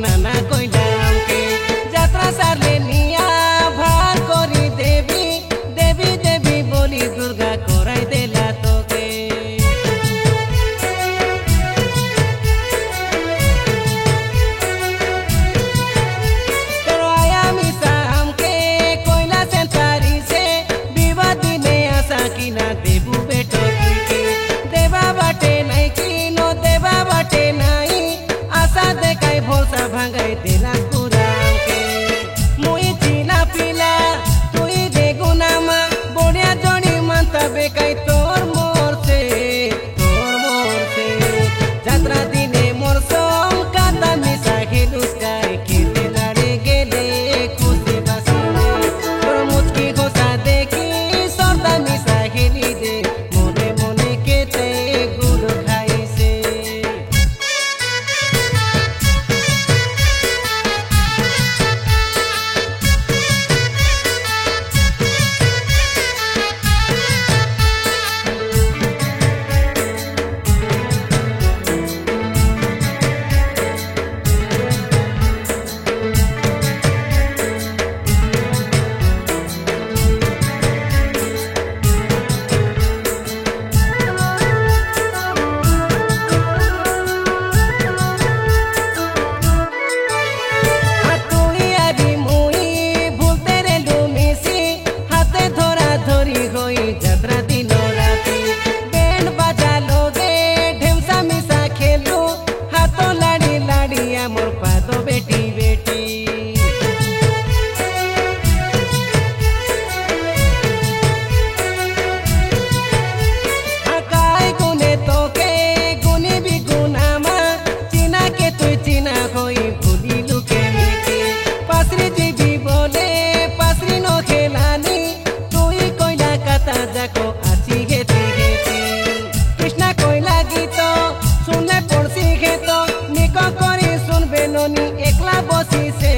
नाना कइलाम के यात्रा सारले निया भार करी देवी देवी देवी बोली दुर्गा कराई देला तोके तोरो आया मिसाम के कोयला सेंसारी से विवाह दिने आशा की ना देबू बेटो की देवा बाटे नहीं की नो देवा बाटे नहीं आशा देखाई भरोसा भांगाई देला कुराम के मुई चिला पिला तुई दे गुनामा बोड़िया जोड़ी मानता बेकाई तोर मोर से यात्रा दिने मोर सोम कांदा मिसा खेलुस गाय खेले लड़े गेले खुशी बसने तोर मुझकी खोसा देखी सोरदा मिसा खेली दे मोने मोने केते गुड़ खाई से यात्रा दिनो राती बैंड बाजा लो दे ढेमसा मिसा खेलो हाथों लाड़ी लाड़िया मोर पादो बेटी बेटी आकाय गुने तो के गुनी भी गुनामा चीना के तू चीना होई भूली लुके मिटी पासरी जी भी बोले पासरी नो खेलानी जाको आची घेती घेती कृष्णा कोयला गीतो सुनले पड़सी घेतो निको करी सुनबे नोनी एकला बसी से